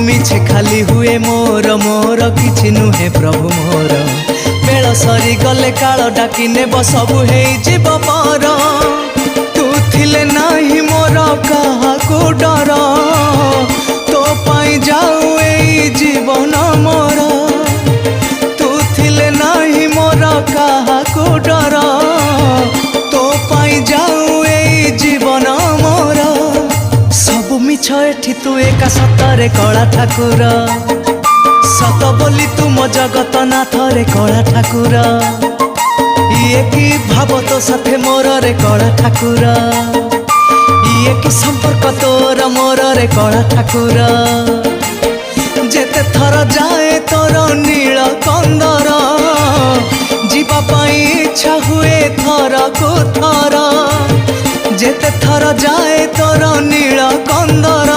मिछे खाली हुए मोर मोर किछि नुहे प्रभु मोर बेल सरी गले काल डाकी नेब सबु हे जीव पर तू थिले नाही मोर काहाकू डर तो पाई जाऊ ए जीवन मोर तू थिले नाही मोर काहाकू डर तो पाई जाऊ ए जीवन मोर सब मिछ एठी तू एका सतरे कला ठाकुर सत बोली तुम जगत नाथ रे कला ठाकुर ये की भाव तो साथे मोर रे कला ठाकुर ये की संपर्क तोर मोर रे कला ठाकुर जेते थर जाए तोर नील कंदर जीवा पाई इच्छा हुए थर को थर जेते थर जाए तोर नील कंदर